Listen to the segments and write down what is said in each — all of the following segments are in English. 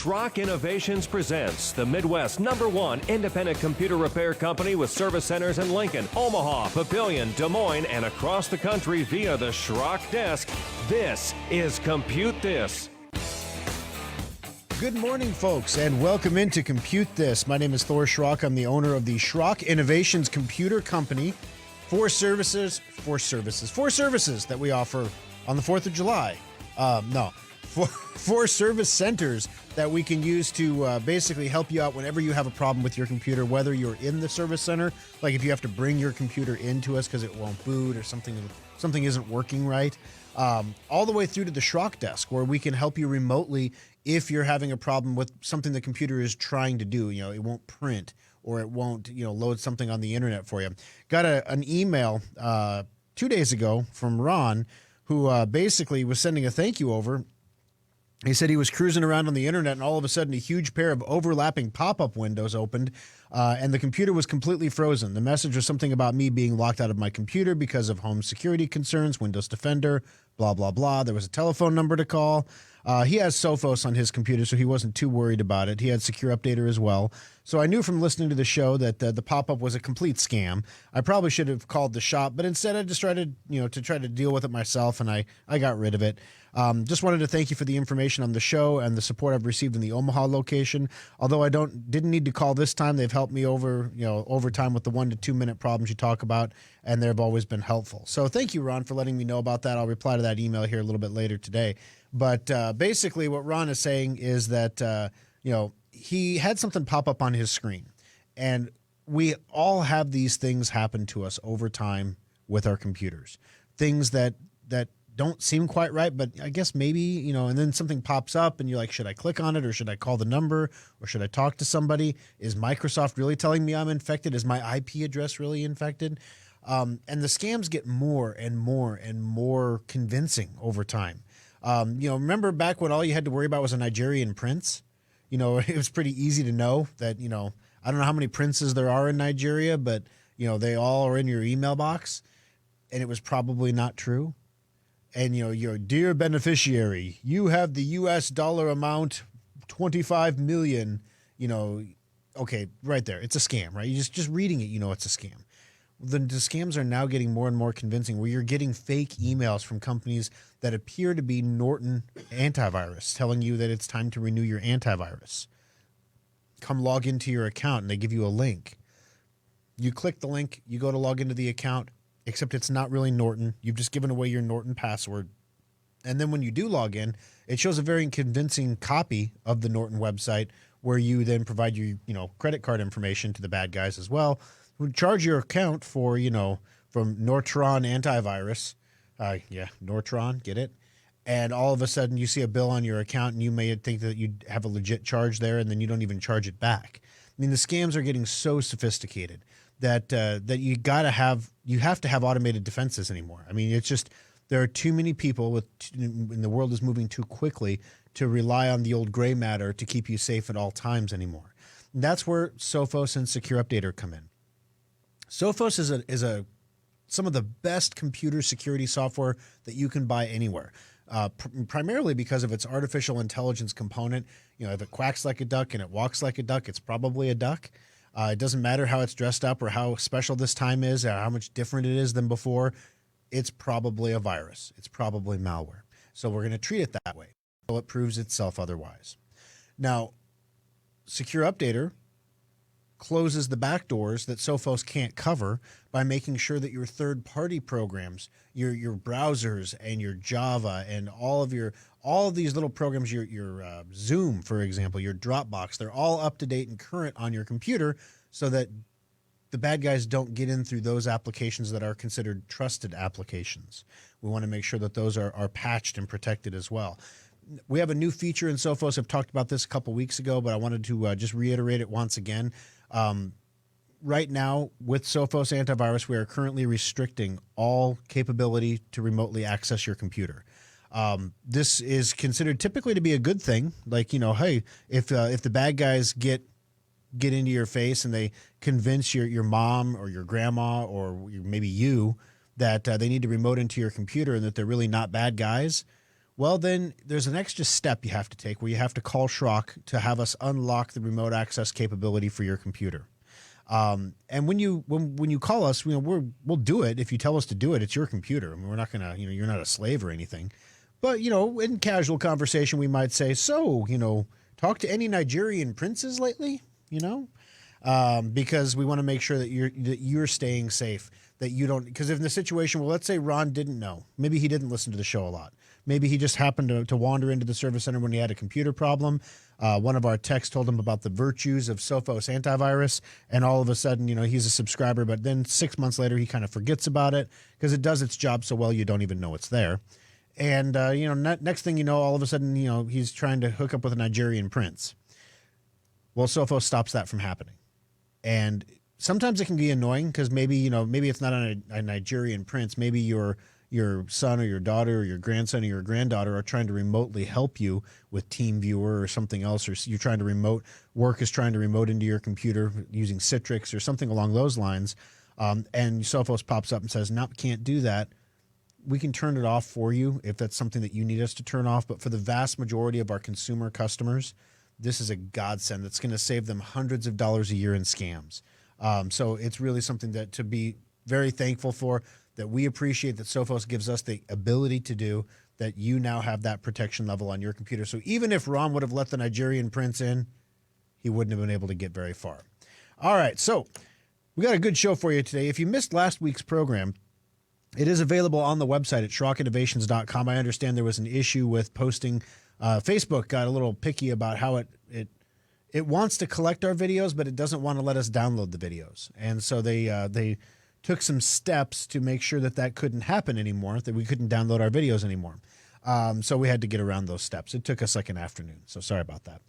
Schrock Innovations presents the Midwest #1 independent computer repair company with service centers in Lincoln, Omaha, Papillion, Des Moines, and across the country via the Schrock desk. This is Compute This. Good morning, folks, and welcome into Compute This. My name is Thor Schrock. I'm the owner of the Schrock Innovations Computer Company. Four services that we offer on the 4th of July. Four service centers that we can use to basically help you out whenever you have a problem with your computer, whether you're in the service center, like if you have to bring your computer into us because it won't boot or something isn't working right, all the way through to the Schrock desk, where we can help you remotely if you're having a problem with something the computer is trying to do. You know, it won't print or it won't, load something on the internet for you. Got an email 2 days ago from Ron, who basically was sending a thank you over. He said he was cruising around on the internet and all of a sudden a huge pair of overlapping pop-up windows opened and the computer was completely frozen. The message was something about me being locked out of my computer because of home security concerns, Windows Defender, blah, blah, blah. There was a telephone number to call. He has Sophos on his computer, so he wasn't too worried about it. He had Secure Updater as well. So I knew from listening to the show that the pop-up was a complete scam. I probably should have called the shop, but instead I just tried to deal with it myself, and I got rid of it. Just wanted to thank you for the information on the show and the support I've received in the Omaha location. Although I didn't need to call this time, they've helped me over time with the 1 to 2 minute problems you talk about, and they've always been helpful. So thank you, Ron, for letting me know about that. I'll reply to that email here a little bit later today. But basically what Ron is saying is that, he had something pop up on his screen. And we all have these things happen to us over time with our computers. Things that don't seem quite right, but I guess maybe, and then something pops up and you're like, should I click on it or should I call the number or should I talk to somebody? Is Microsoft really telling me I'm infected? Is my IP address really infected? And the scams get more and more and more convincing over time. Remember back when all you had to worry about was a Nigerian prince? It was pretty easy to know that, I don't know how many princes there are in Nigeria, but, they all are in your email box, and it was probably not true. And, your dear beneficiary, you have the US dollar amount, 25 million, okay, right there. It's a scam, right? You just reading it, it's a scam. The scams are now getting more and more convincing, where you're getting fake emails from companies that appear to be Norton antivirus telling you that it's time to renew your antivirus. Come log into your account and they give you a link. You click the link, you go to log into the account, except it's not really Norton. You've just given away your Norton password. And then when you do log in, it shows a very convincing copy of the Norton website, where you then provide your credit card information to the bad guys as well, who charge your account for, from Nortron antivirus. Nortron, get it? And all of a sudden you see a bill on your account and you may think that you have a legit charge there, and then you don't even charge it back. I mean, the scams are getting so sophisticated that you have to have automated defenses anymore. I mean, it's just, there are too many people and the world is moving too quickly to rely on the old gray matter to keep you safe at all times anymore. And that's where Sophos and Secure Updater come in. Sophos is some of the best computer security software that you can buy anywhere, primarily because of its artificial intelligence component. If it quacks like a duck and it walks like a duck, it's probably a duck. It doesn't matter how it's dressed up or how special this time is or how much different it is than before. It's probably a virus. It's probably malware. So we're going to treat it that way until it proves itself otherwise. Now, Secure Updater closes the back doors that Sophos can't cover by making sure that your third-party programs, your browsers and your Java and all of these little programs, your Zoom, for example, your Dropbox, they're all up to date and current on your computer, so that the bad guys don't get in through those applications that are considered trusted applications. We want to make sure that those are patched and protected as well. We have a new feature in Sophos. I've talked about this a couple weeks ago, but I wanted to just reiterate it once again. Right now, with Sophos Antivirus, we are currently restricting all capability to remotely access your computer. This is considered typically to be a good thing. Like, hey, if the bad guys get into your face and they convince your mom or your grandma or maybe you that they need to remote into your computer and that they're really not bad guys, well, then there's an extra step you have to take where you have to call Schrock to have us unlock the remote access capability for your computer. And when you call us, we'll do it. If you tell us to do it, it's your computer. I mean, we're not going to, you're not a slave or anything. But, in casual conversation, we might say, so, talk to any Nigerian princes lately, because we want to make sure that you're staying safe, that you don't, because if in the situation, well, let's say Ron didn't know, maybe he didn't listen to the show a lot. Maybe he just happened to wander into the service center when he had a computer problem. One of our techs told him about the virtues of Sophos antivirus, and all of a sudden, he's a subscriber, but then 6 months later, he kind of forgets about it because it does its job so well, you don't even know it's there. And, next thing you know, all of a sudden, he's trying to hook up with a Nigerian prince. Well, Sophos stops that from happening. And sometimes it can be annoying because maybe it's not a Nigerian prince. Maybe your son or your daughter or your grandson or your granddaughter are trying to remotely help you with TeamViewer or something else, or you're trying to work is trying to remote into your computer using Citrix or something along those lines. And Sophos pops up and says, no, can't do that. We can turn it off for you if that's something that you need us to turn off. But for the vast majority of our consumer customers, this is a godsend that's going to save them hundreds of dollars a year in scams. So it's really something that to be very thankful for, that we appreciate that Sophos gives us the ability to do, that you now have that protection level on your computer. So even if Ron would have let the Nigerian prince in, he wouldn't have been able to get very far. All right, so we got a good show for you today. If you missed last week's program, it is available on the website at SchrockInnovations.com. I understand there was an issue with posting. Facebook got a little picky about how it wants to collect our videos, but it doesn't want to let us download the videos. And so they took some steps to make sure that couldn't happen anymore, that we couldn't download our videos anymore. So we had to get around those steps. It took us like an afternoon, so sorry about that.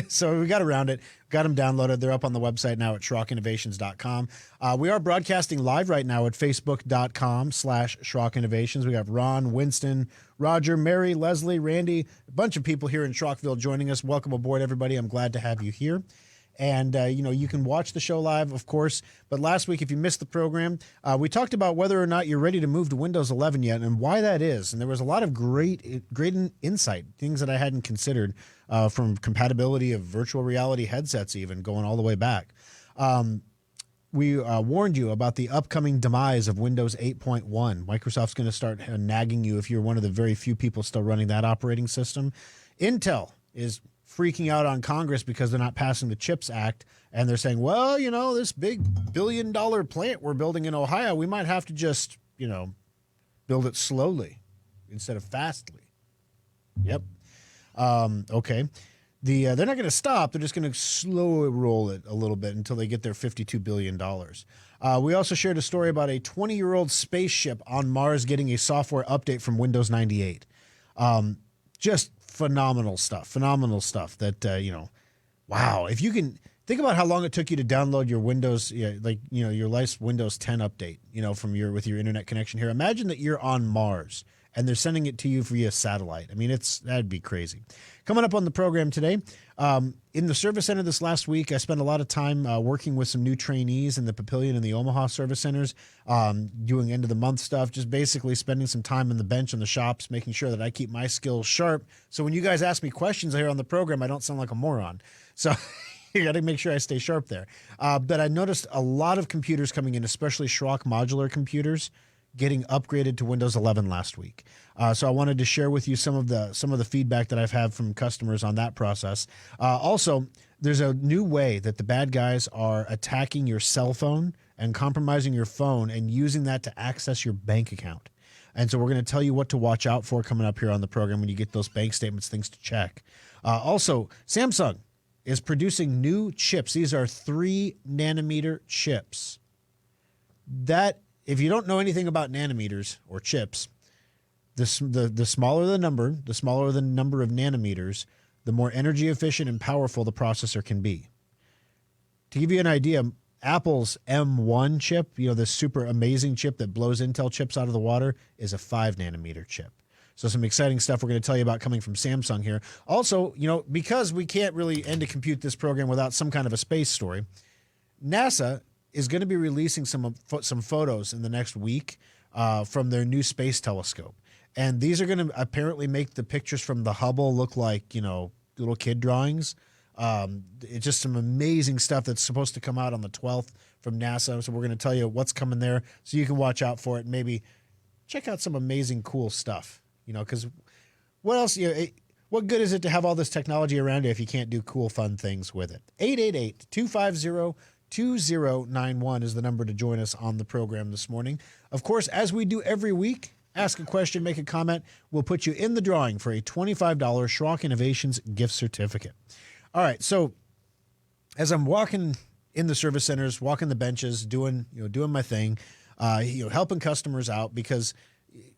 So we got around it, got them downloaded. They're up on the website now at SchrockInnovations.com. We are broadcasting live right now at Facebook.com/SchrockInnovations. We got Ron, Winston, Roger, Mary, Leslie, Randy, a bunch of people here in Schrockville joining us. Welcome aboard, everybody. I'm glad to have you here. And, you can watch the show live, of course. But last week, if you missed the program, we talked about whether or not you're ready to move to Windows 11 yet and why that is. And there was a lot of great insight, things that I hadn't considered, from compatibility of virtual reality headsets even, going all the way back. We warned you about the upcoming demise of Windows 8.1. Microsoft's going to start nagging you if you're one of the very few people still running that operating system. Intel is freaking out on Congress because they're not passing the CHIPS Act, and they're saying, well, this big $1 billion plant we're building in Ohio, we might have to just, build it slowly instead of fastly. Yep. Okay. They're not going to stop. They're just going to slow roll it a little bit until they get their $52 billion. We also shared a story about a 20-year-old spaceship on Mars getting a software update from Windows 98. Just phenomenal stuff that, wow. If you can think about how long it took you to download your Windows, your last Windows 10 update, with your internet connection here. Imagine that you're on Mars and they're sending it to you via satellite. I mean, that'd be crazy. Coming up on the program today, in the service center this last week, I spent a lot of time working with some new trainees in the Papillion and the Omaha service centers, doing end of the month stuff, just basically spending some time on the bench in the shops, making sure that I keep my skills sharp. So when you guys ask me questions here on the program, I don't sound like a moron. So you got to make sure I stay sharp there. But I noticed a lot of computers coming in, especially Schrock modular computers, getting upgraded to Windows 11 last week. So I wanted to share with you some of the feedback that I've had from customers on that process. Also, there's a new way that the bad guys are attacking your cell phone and compromising your phone and using that to access your bank account. And so we're going to tell you what to watch out for coming up here on the program when you get those bank statements, things to check. Also, Samsung is producing new chips. These are 3-nanometer chips. If you don't know anything about nanometers or chips, the smaller the number of nanometers, the more energy efficient and powerful the processor can be. To give you an idea, Apple's M1 chip, this super amazing chip that blows Intel chips out of the water, is a 5-nanometer chip. So some exciting stuff we're going to tell you about coming from Samsung here. Also, because we can't really end a compute this program without some kind of a space story, NASA is going to be releasing some photos in the next week from their new space telescope. And these are going to apparently make the pictures from the Hubble look like, little kid drawings. It's just some amazing stuff that's supposed to come out on the 12th from NASA. So we're going to tell you what's coming there so you can watch out for it and maybe check out some amazing, cool stuff, because what else, what good is it to have all this technology around you if you can't do cool, fun things with it? 888-250-2091 is the number to join us on the program this morning. Of course, as we do every week, ask a question, make a comment. We'll put you in the drawing for a $25 Schrock Innovations gift certificate. All right, so as I'm walking in the service centers, walking the benches, doing my thing, helping customers out, because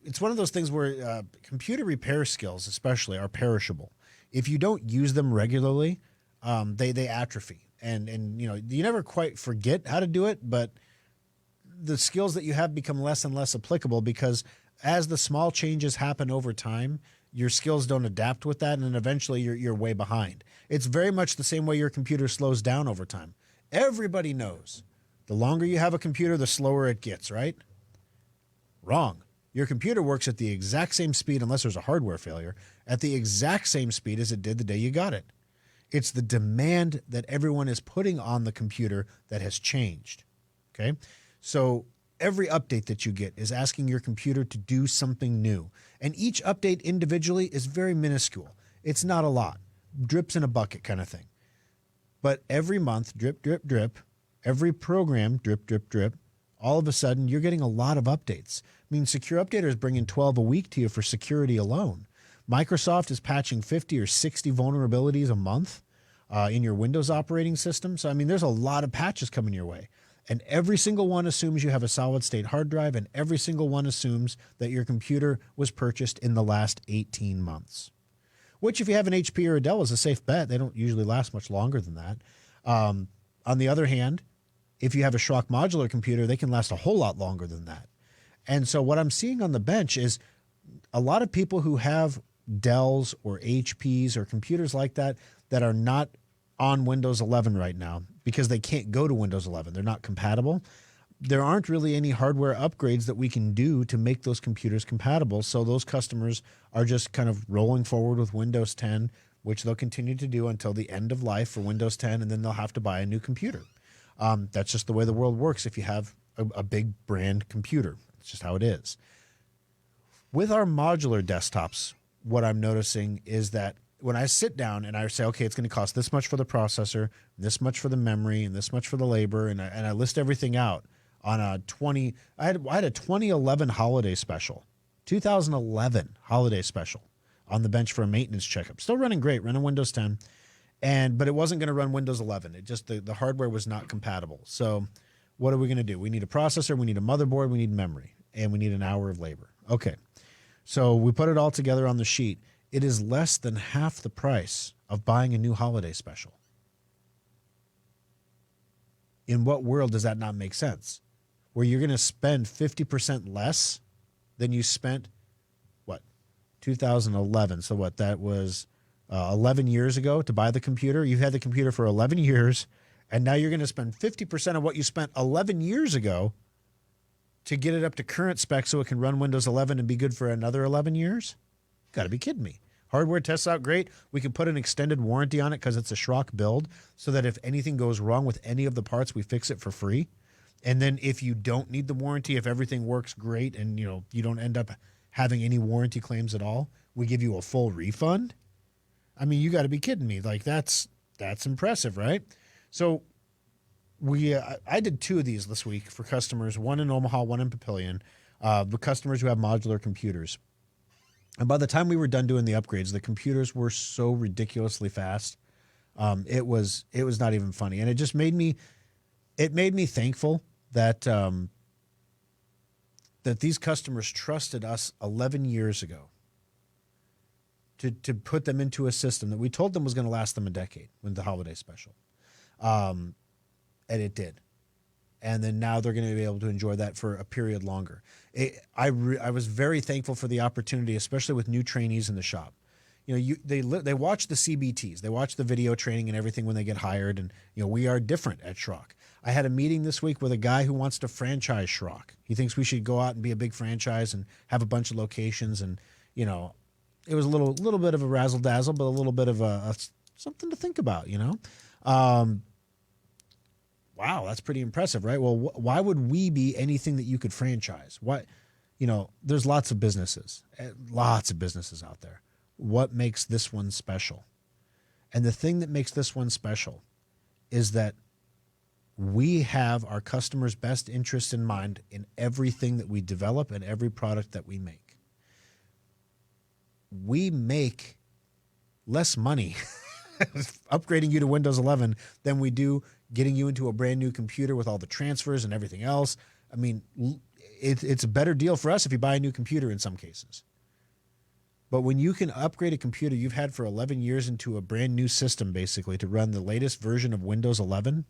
it's one of those things where computer repair skills, especially, are perishable. If you don't use them regularly, they atrophy, and you never quite forget how to do it, but the skills that you have become less and less applicable because as the small changes happen over time, your skills don't adapt with that, and then eventually you're way behind. It's very much the same way your computer slows down over time. Everybody knows the longer you have a computer, the slower it gets, right? Wrong. Your computer works at the exact same speed, unless there's a hardware failure, at the exact same speed as it did the day you got it. It's the demand that everyone is putting on the computer that has changed, okay? So every update that you get is asking your computer to do something new. And each update individually is very minuscule. It's not a lot. Drips in a bucket kind of thing. But every month, drip, drip, drip, every program, drip, drip, drip, all of a sudden you're getting a lot of updates. I mean, Secure Updater is bringing 12 a week to you for security alone. Microsoft is patching 50 or 60 vulnerabilities a month in your Windows operating system. So, I mean, there's a lot of patches coming your way. And every single one assumes you have a solid-state hard drive, and every single one assumes that your computer was purchased in the last 18 months. Which, if you have an HP or a Dell, is a safe bet. They don't usually last much longer than that. On the other hand, if you have a Schrock modular computer, they can last a whole lot longer than that. And so what I'm seeing on the bench is a lot of people who have Dells or HPs or computers like that that are not on Windows 11 right now because they can't go to Windows 11. They're not compatible. There aren't really any hardware upgrades that we can do to make those computers compatible. So those customers are just kind of rolling forward with Windows 10, which they'll continue to do until the end of life for Windows 10, and then they'll have to buy a new computer. That's just the way the world works if you have a big brand computer. It's just how it is. With our modular desktops, what I'm noticing is that when I sit down and I say, okay, it's going to cost this much for the processor, this much for the memory, and this much for the labor, and I list everything out on a 20, I had a 2011 holiday special, 2011 holiday special on the bench for a maintenance checkup. Still running great, running Windows 10, but it wasn't going to run Windows 11. It just, the hardware was not compatible. So what are we going to do? We need a processor, we need a motherboard, we need memory, and we need an hour of labor. Okay. So we put it all together on the sheet. It is less than half the price of buying a new holiday special. In what world does that not make sense? Where you're going to spend 50% less than you spent, 2011. So what, that was 11 years ago to buy the computer? You've had the computer for 11 years, and now you're going to spend 50% of what you spent 11 years ago to get it up to current specs so it can run Windows 11 and be good for another 11 years? Got to be kidding me. Hardware tests out great. We can put an extended warranty on it because it's a Schrock build so that if anything goes wrong with any of the parts, we fix it for free. And then if you don't need the warranty, if everything works great and you don't end up having any warranty claims at all, we give you a full refund. I mean, you got to be kidding me. Like that's impressive, right? So I did 2 of these this week for customers, one in Omaha, one in Papillion, the customers who have modular computers. And by the time we were done doing the upgrades, the computers were so ridiculously fast. It was not even funny. And it just made me thankful that that these customers trusted us 11 years ago to put them into a system that we told them was going to last them a decade with the holiday special. And it did. And then now they're going to be able to enjoy that for a period longer. I was very thankful for the opportunity, especially with new trainees in the shop. They watch the CBTs, they watch the video training and everything when they get hired, and we are different at Schrock. I had a meeting this week with a guy who wants to franchise Schrock. He thinks we should go out and be a big franchise and have a bunch of locations, and you know, it was a little bit of a razzle dazzle, but a little bit of a something to think about, you know. Wow, that's pretty impressive, right? Well, why would we be anything that you could franchise? What, you know, there's lots of businesses out there. What makes this one special? And the thing that makes this one special is that we have our customers' best interest in mind in everything that we develop and every product that we make. We make less money upgrading you to Windows 11 than we do getting you into a brand new computer with all the transfers and everything else. I mean, it's a better deal for us if you buy a new computer in some cases. But when you can upgrade a computer you've had for 11 years into a brand new system, basically, to run the latest version of Windows 11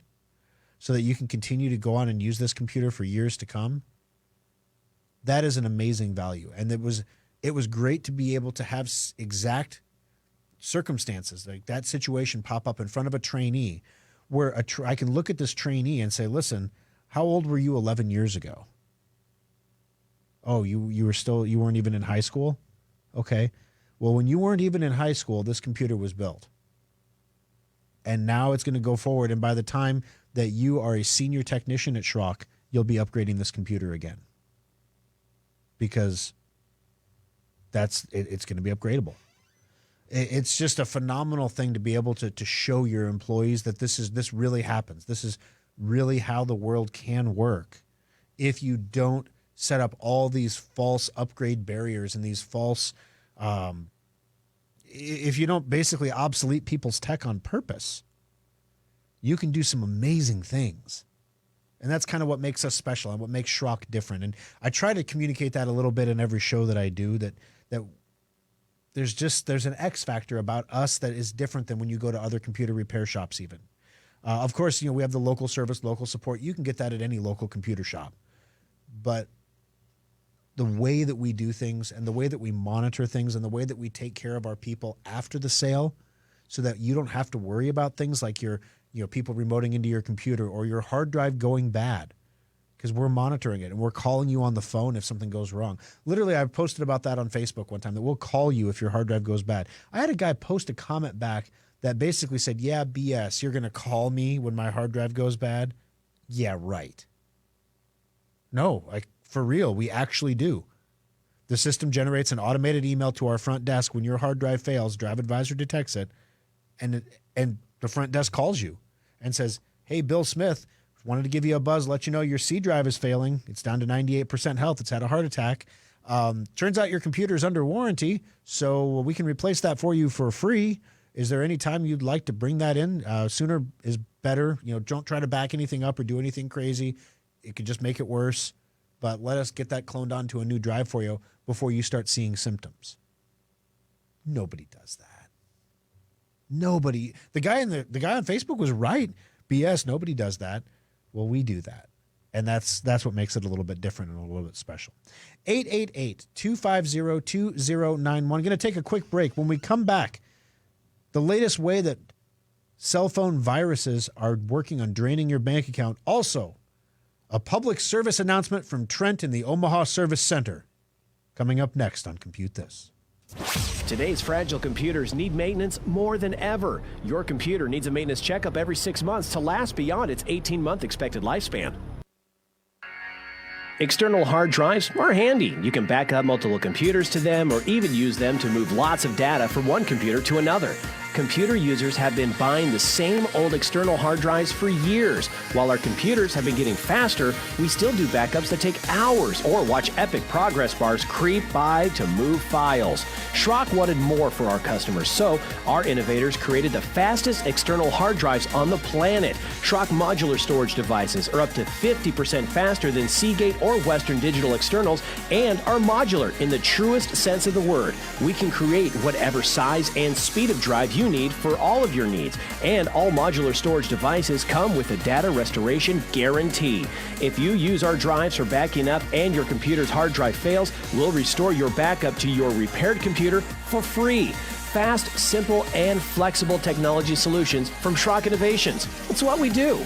so that you can continue to go on and use this computer for years to come, that is an amazing value. And it was great to be able to have exact circumstances like that situation pop up in front of a trainee where I can look at this trainee and say, listen, how old were you 11 years ago? Oh, you weren't even in high school? Okay. Well, when you weren't even in high school, this computer was built. And now it's going to go forward. And by the time that you are a senior technician at Schrock, you'll be upgrading this computer again. Because it's going to be upgradable. It's just a phenomenal thing to be able to show your employees that this really happens. This is really how the world can work if you don't set up all these false upgrade barriers and these false if you don't basically obsolete people's tech on purpose. You can do some amazing things. And that's kind of what makes us special and what makes Schrock different. And I try to communicate that a little bit in every show that I do, that there's an X factor about us that is different than when you go to other computer repair shops even. Of course, we have the local service, local support. You can get that at any local computer shop. But the way that we do things and the way that we monitor things and the way that we take care of our people after the sale so that you don't have to worry about things like your people remoting into your computer or your hard drive going bad, because we're monitoring it and we're calling you on the phone if something goes wrong. Literally, I posted about that on Facebook one time, that we'll call you if your hard drive goes bad. I had a guy post a comment back that basically said, yeah, BS, you're going to call me when my hard drive goes bad? Yeah, right. No, like for real, we actually do. The system generates an automated email to our front desk when your hard drive fails, Drive Advisor detects it, and the front desk calls you and says, hey, Bill Smith, wanted to give you a buzz, let you know your C drive is failing. It's down to 98% health. It's had a heart attack. Turns out your computer is under warranty, so we can replace that for you for free. Is there any time you'd like to bring that in? Sooner is better. Don't try to back anything up or do anything crazy. It could just make it worse. But let us get that cloned onto a new drive for you before you start seeing symptoms. Nobody does that. Nobody. The guy on Facebook was right. BS. Nobody does that. Well, we do that. And that's what makes it a little bit different and a little bit special. 888-250-2091. Going to take a quick break. When we come back, the latest way that cell phone viruses are working on draining your bank account. Also, a public service announcement from Trent in the Omaha Service Center. Coming up next on Compute This. Today's fragile computers need maintenance more than ever. Your computer needs a maintenance checkup every 6 months to last beyond its 18-month expected lifespan. External hard drives are handy. You can back up multiple computers to them or even use them to move lots of data from one computer to another. Computer users have been buying the same old external hard drives for years. While our computers have been getting faster, we still do backups that take hours or watch epic progress bars creep by to move files. Schrock wanted more for our customers, so our innovators created the fastest external hard drives on the planet. Schrock modular storage devices are up to 50% faster than Seagate or Western Digital externals and are modular in the truest sense of the word. We can create whatever size and speed of drive you need for all of your needs, and all modular storage devices come with a data restoration guarantee. If you use our drives for backing up and your computer's hard drive fails, we'll restore your backup to your repaired computer for free. Fast, simple, and flexible technology solutions from Schrock Innovations. It's what we do.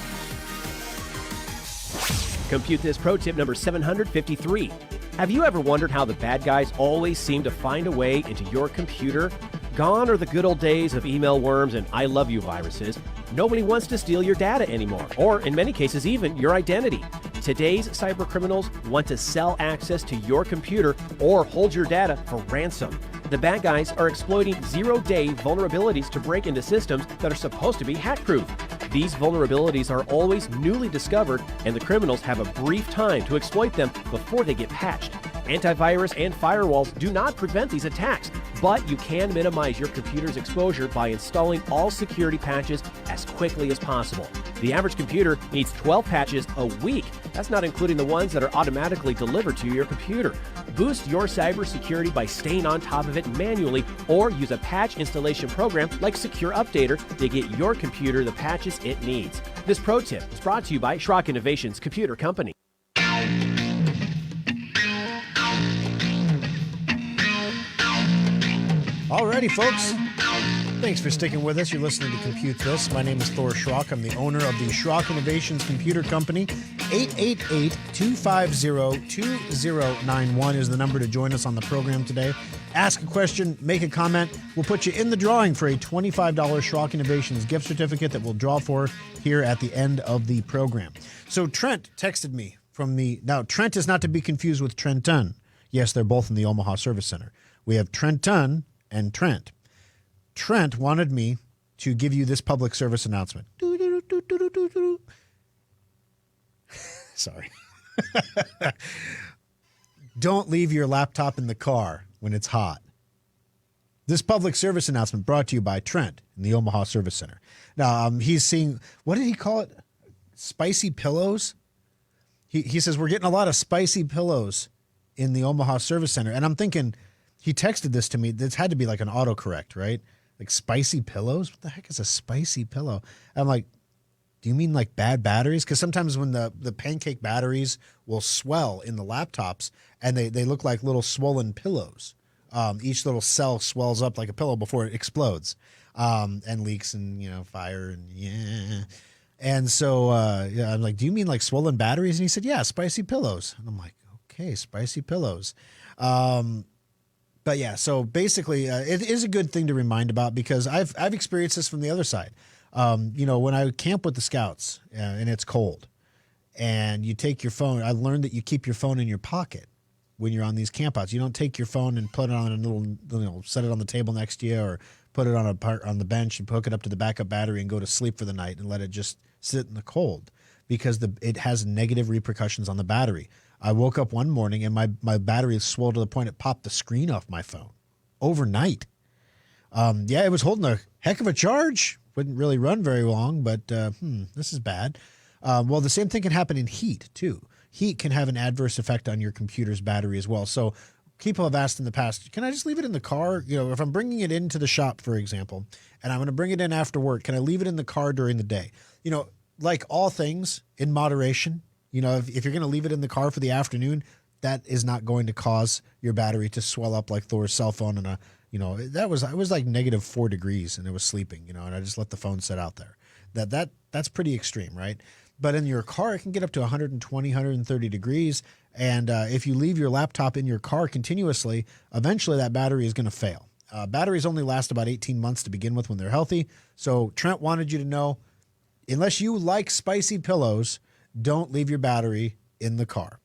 Compute This pro tip number 753. Have you ever wondered how the bad guys always seem to find a way into your computer? Gone are the good old days of email worms and I love you viruses. Nobody wants to steal your data anymore, or in many cases, even your identity. Today's cybercriminals want to sell access to your computer or hold your data for ransom. The bad guys are exploiting zero-day vulnerabilities to break into systems that are supposed to be hack-proof. These vulnerabilities are always newly discovered, and the criminals have a brief time to exploit them before they get patched. Antivirus and firewalls do not prevent these attacks, but you can minimize your computer's exposure by installing all security patches as quickly as possible. The average computer needs 12 patches a week. That's not including the ones that are automatically delivered to your computer. Boost your cybersecurity by staying on top of it manually, or use a patch installation program like Secure Updater to get your computer the patches it needs. This pro tip is brought to you by Schrock Innovations Computer Company. Alrighty, folks. Thanks for sticking with us. You're listening to Compute This. My name is Thor Schrock. I'm the owner of the Schrock Innovations Computer Company. 888-250-2091 is the number to join us on the program today. Ask a question, make a comment. We'll put you in the drawing for a $25 Schrock Innovations gift certificate that we'll draw for here at the end of the program. So Trent texted me from the... Now, Trent is not to be confused with Trenton. Yes, they're both in the Omaha Service Center. We have Trenton and Trent. Trent wanted me to give you this public service announcement. Sorry. Don't leave your laptop in the car when it's hot. This public service announcement brought to you by Trent in the Omaha Service Center. Now, he's seeing, what did he call it? Spicy pillows? He says, we're getting a lot of spicy pillows in the Omaha Service Center. And I'm thinking, he texted this to me. This had to be like an autocorrect, right? Like spicy pillows? What the heck is a spicy pillow? I'm like, do you mean like bad batteries? Because sometimes when the pancake batteries will swell in the laptops and they look like little swollen pillows. Each little cell swells up like a pillow before it explodes and leaks and, fire and yeah. And so I'm like, do you mean like swollen batteries? And he said, yeah, spicy pillows. And I'm like, okay, spicy pillows. But yeah, so basically, it is a good thing to remind about because I've experienced this from the other side. When I camp with the Scouts and it's cold, and you take your phone, I learned that you keep your phone in your pocket when you're on these campouts. You don't take your phone and put it on a little, set it on the table next to you, or put it on the bench and hook it up to the backup battery and go to sleep for the night and let it just sit in the cold because it has negative repercussions on the battery. I woke up one morning and my battery swelled to the point it popped the screen off my phone overnight. It was holding a heck of a charge. Wouldn't really run very long, but this is bad. Well, the same thing can happen in heat too. Heat can have an adverse effect on your computer's battery as well. So people have asked in the past, can I just leave it in the car? If I'm bringing it into the shop, for example, and I'm going to bring it in after work, can I leave it in the car during the day? Like all things in moderation. If you're going to leave it in the car for the afternoon, that is not going to cause your battery to swell up like Thor's cell phone. And I was like -4 degrees and it was sleeping, and I just let the phone sit out there. That's pretty extreme, right? But in your car, it can get up to 120, 130 degrees. And if you leave your laptop in your car continuously, eventually that battery is going to fail. Batteries only last about 18 months to begin with when they're healthy. So Trent wanted you to know, unless you like spicy pillows, don't leave your battery in the car.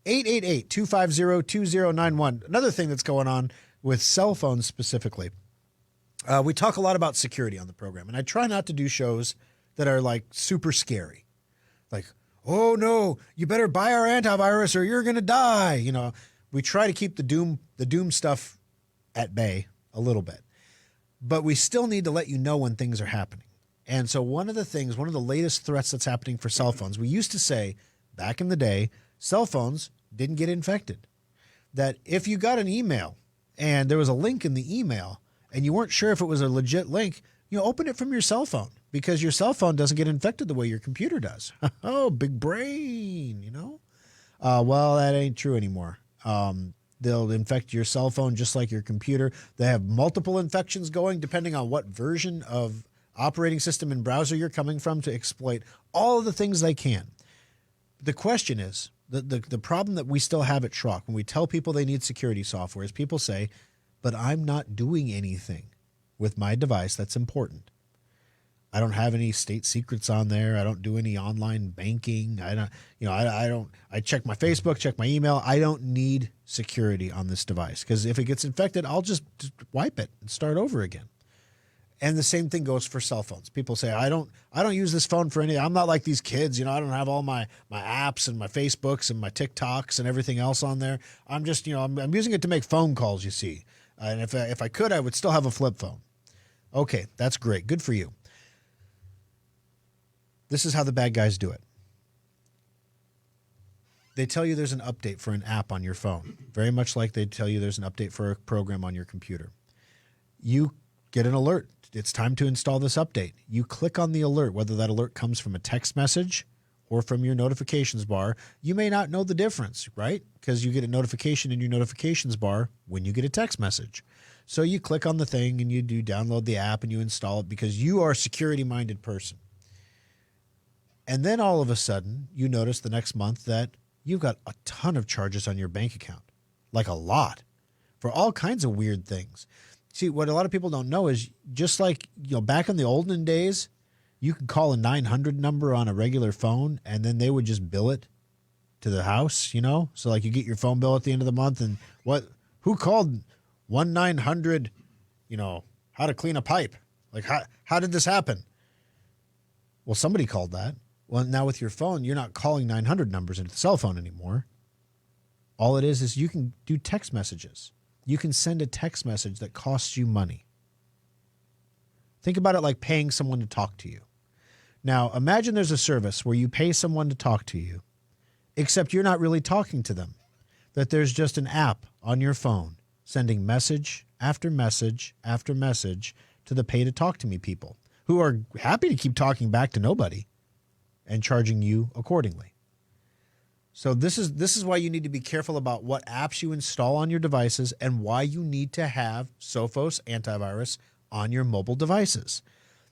888-250-2091. Another thing that's going on with cell phones specifically. We talk a lot about security on the program, and I try not to do shows that are like super scary. Like, oh no, you better buy our antivirus or you're going to die. We try to keep the doom stuff at bay a little bit, but we still need to let you know when things are happening. And so one of the latest threats that's happening for cell phones, we used to say back in the day, cell phones didn't get infected. That if you got an email and there was a link in the email and you weren't sure if it was a legit link, open it from your cell phone because your cell phone doesn't get infected the way your computer does. Oh, big brain, Well, that ain't true anymore. They'll infect your cell phone just like your computer. They have multiple infections going depending on what version of operating system and browser you're coming from to exploit all of the things they can. The question is, The problem that we still have at Schrock when we tell people they need security software is people say, but I'm not doing anything with my device that's important. I don't have any state secrets on there. I don't do any online banking. I check my Facebook, check my email. I don't need security on this device because if it gets infected, I'll just wipe it and start over again. And the same thing goes for cell phones. People say, I don't use this phone for anything. I'm not like these kids. I don't have all my apps and my Facebooks and my TikToks and everything else on there. I'm just, I'm using it to make phone calls, you see. And if I could, I would still have a flip phone. Okay, that's great. Good for you. This is how the bad guys do it. They tell you there's an update for an app on your phone, very much like they tell you there's an update for a program on your computer. You get an alert. It's time to install this update. You click on the alert, whether that alert comes from a text message or from your notifications bar. You may not know the difference, right? Because you get a notification in your notifications bar when you get a text message. So you click on the thing and you do download the app and you install it because you are a security-minded person. And then all of a sudden, you notice the next month that you've got a ton of charges on your bank account, like a lot, for all kinds of weird things. See, what a lot of people don't know is just like, back in the olden days, you could call a 900 number on a regular phone and then they would just bill it to the house, So like you get your phone bill at the end of the month and who called 1-900, how to clean a pipe? Like how did this happen? Well, somebody called that. Well, now with your phone, you're not calling 900 numbers into the cell phone anymore. All it is you can do text messages. You can send a text message that costs you money. Think about it like paying someone to talk to you. Now, imagine there's a service where you pay someone to talk to you, except you're not really talking to them, that there's just an app on your phone sending message after message after message to the pay to talk to me people who are happy to keep talking back to nobody and charging you accordingly. So this is why you need to be careful about what apps you install on your devices and why you need to have Sophos antivirus on your mobile devices.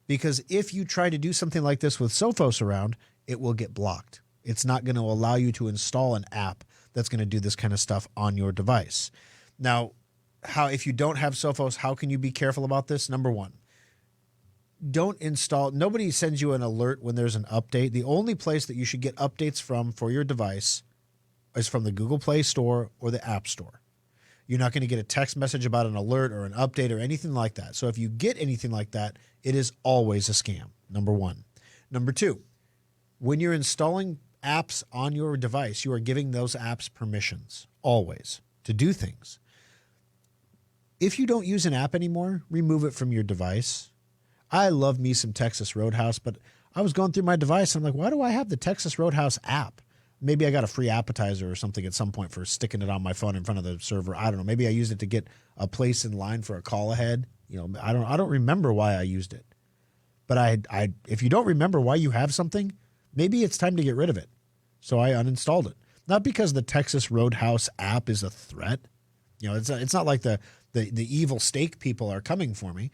Because if you try to do something like this with Sophos around, it will get blocked. It's not going to allow you to install an app that's going to do this kind of stuff on your device. Now, if you don't have Sophos, how can you be careful about this? Number one, don't install. Nobody sends you an alert when there's an update. The only place that you should get updates from for your device is from the Google Play Store or the App Store. You're not going to get a text message about an alert or an update or anything like that. So if you get anything like that, it is always a scam, number one. Number two, when you're installing apps on your device, you are giving those apps permissions, always, to do things. If you don't use an app anymore, remove it from your device. I love me some Texas Roadhouse, but I was going through my device and I'm like, why do I have the Texas Roadhouse app? Maybe I got a free appetizer or something at some point for sticking it on my phone in front of the server. I don't know. Maybe I used it to get a place in line for a call ahead. I don't remember why I used it. But if you don't remember why you have something, maybe it's time to get rid of it. So I uninstalled it. Not because the Texas Roadhouse app is a threat. It's not like the evil steak people are coming for me.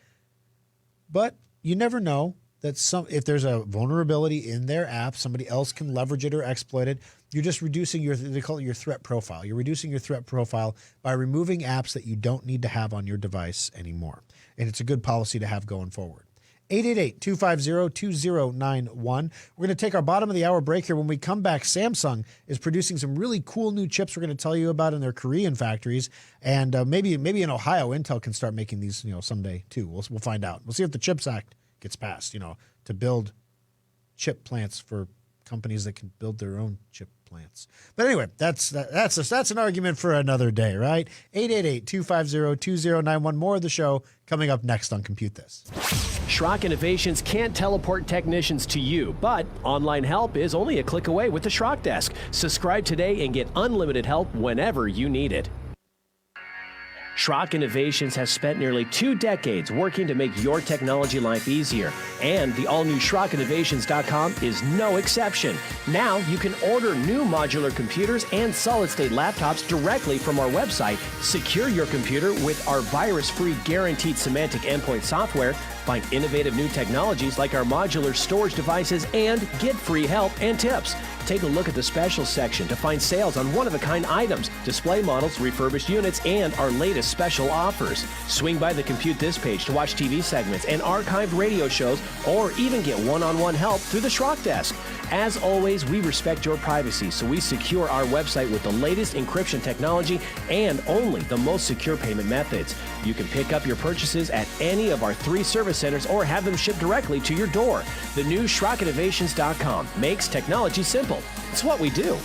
But you never know that if there's a vulnerability in their app, somebody else can leverage it or exploit it. You're just reducing they call it your threat profile. You're reducing your threat profile by removing apps that you don't need to have on your device anymore. And it's a good policy to have going forward. 888-250-2091. We're going to take our bottom of the hour break here. When we come back, Samsung is producing some really cool new chips we're going to tell you about in their Korean factories. And maybe in Ohio, Intel can start making these someday too. We'll find out. We'll see if the CHIPS Act gets passed, to build chip plants for companies that can build their own chip plants. But anyway, that's an argument for another day, right? 888-250-2091. More of the show coming up next on Compute This. Schrock Innovations can't teleport technicians to you, but online help is only a click away with the Schrock Desk. Subscribe today and get unlimited help whenever you need it. Schrock Innovations has spent nearly 2 decades working to make your technology life easier, and the all-new SchrockInnovations.com is no exception. Now you can order new modular computers and solid-state laptops directly from our website, secure your computer with our virus-free guaranteed Symantec endpoint software, Find innovative new technologies like our modular storage devices and get free help and tips. Take a look at the specials section to find sales on one-of-a-kind items, display models, refurbished units, and our latest special offers. Swing by the Compute This page to watch TV segments and archived radio shows, or even get one-on-one help through the Schrock Desk. As always, we respect your privacy, so we secure our website with the latest encryption technology and only the most secure payment methods. You can pick up your purchases at any of our 3 service centers or have them shipped directly to your door. The new SchrockInnovations.com makes technology simple. It's what we do.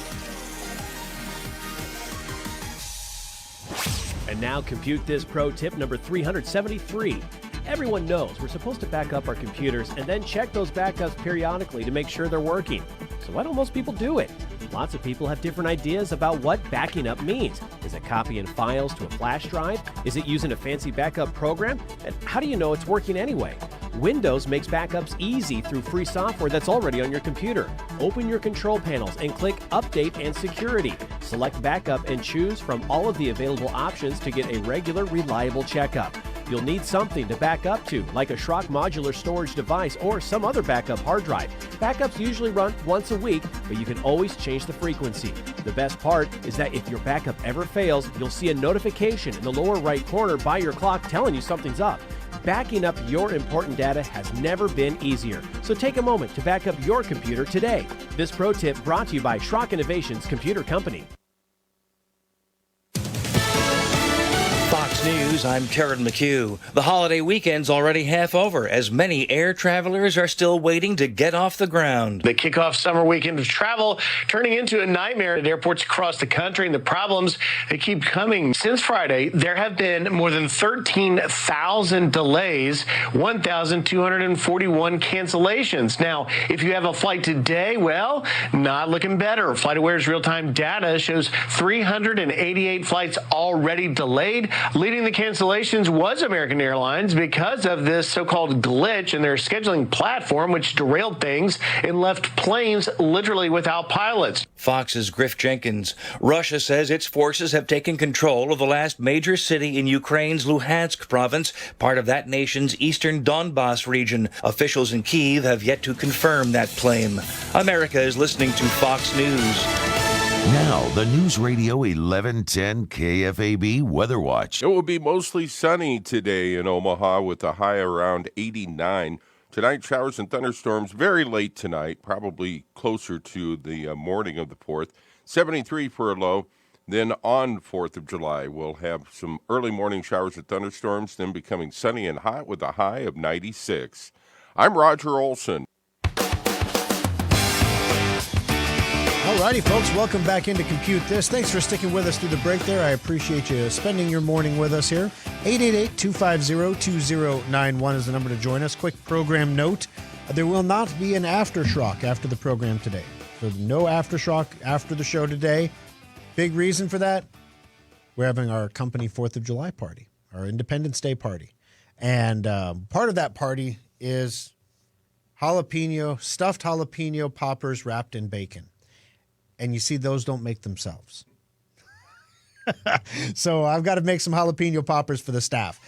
And now, Compute This Pro tip number 373. Everyone knows we're supposed to back up our computers and then check those backups periodically to make sure they're working. So why don't most people do it? Lots of people have different ideas about what backing up means. Is it copying files to a flash drive? Is it using a fancy backup program? And how do you know it's working anyway? Windows makes backups easy through free software that's already on your computer. Open your control panels and click Update and Security. Select Backup and choose from all of the available options to get a regular, reliable checkup. You'll need something to back up to, like a Schrock modular storage device or some other backup hard drive. Backups usually run once a week, but you can always change the frequency. The best part is that if your backup ever fails, you'll see a notification in the lower right corner by your clock telling you something's up. Backing up your important data has never been easier, so take a moment to back up your computer today. This pro tip brought to you by Schrock Innovations Computer Company. Fox News, I'm Terran McHugh. The holiday weekend's already half over, as many air travelers are still waiting to get off the ground. The kickoff summer weekend of travel turning into a nightmare at airports across the country, and the problems, they keep coming. Since Friday, there have been more than 13,000 delays, 1,241 cancellations. Now, if you have a flight today, well, not looking better. FlightAware's real-time data shows 388 flights already delayed. Leading the cancellations was American Airlines because of this so-called glitch in their scheduling platform, which derailed things and left planes literally without pilots. Fox's Griff Jenkins. Russia says its forces have taken control of the last major city in Ukraine's Luhansk province, part of that nation's eastern Donbas region. Officials in Kyiv have yet to confirm that claim. America is listening to Fox News. Now, the News Radio 1110 KFAB Weather Watch. It will be mostly sunny today in Omaha with a high around 89. Tonight, showers and thunderstorms very late tonight, probably closer to the morning of the 4th. 73 for a low. Then on 4th of July, we'll have some early morning showers and thunderstorms, then becoming sunny and hot with a high of 96. I'm Roger Olson. Alrighty, folks, welcome back into Compute This. Thanks for sticking with us through the break there. I appreciate you spending your morning with us here. 888-250-2091 is the number to join us. Quick program note, there will not be an aftershock after the program today. So no aftershock after the show today. Big reason for that, we're having our company 4th of July party, our Independence Day party. And part of that party is stuffed jalapeno poppers wrapped in bacon. And you see, those don't make themselves. So I've got to make some jalapeno poppers for the staff.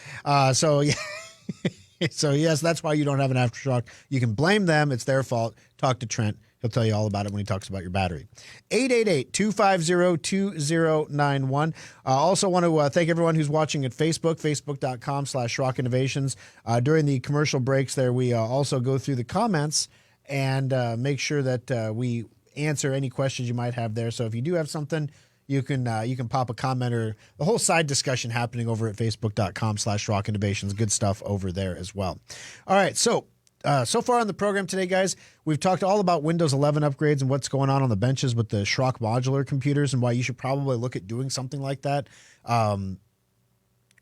So yes, that's why you don't have an aftershock. You can blame them. It's their fault. Talk to Trent. He'll tell you all about it when he talks about your battery. 888-250-2091. Also want to thank everyone who's watching at Facebook, facebook.com/Schrock Innovations. During the commercial breaks there, we also go through the comments and make sure that we answer any questions you might have there. So if you do have something, you can pop a comment or the whole side discussion happening over at facebook.com/Schrock Innovations. Good stuff over there as well. All right. So far on the program today, guys, we've talked all about Windows 11 upgrades and what's going on the benches with the Schrock modular computers and why you should probably look at doing something like that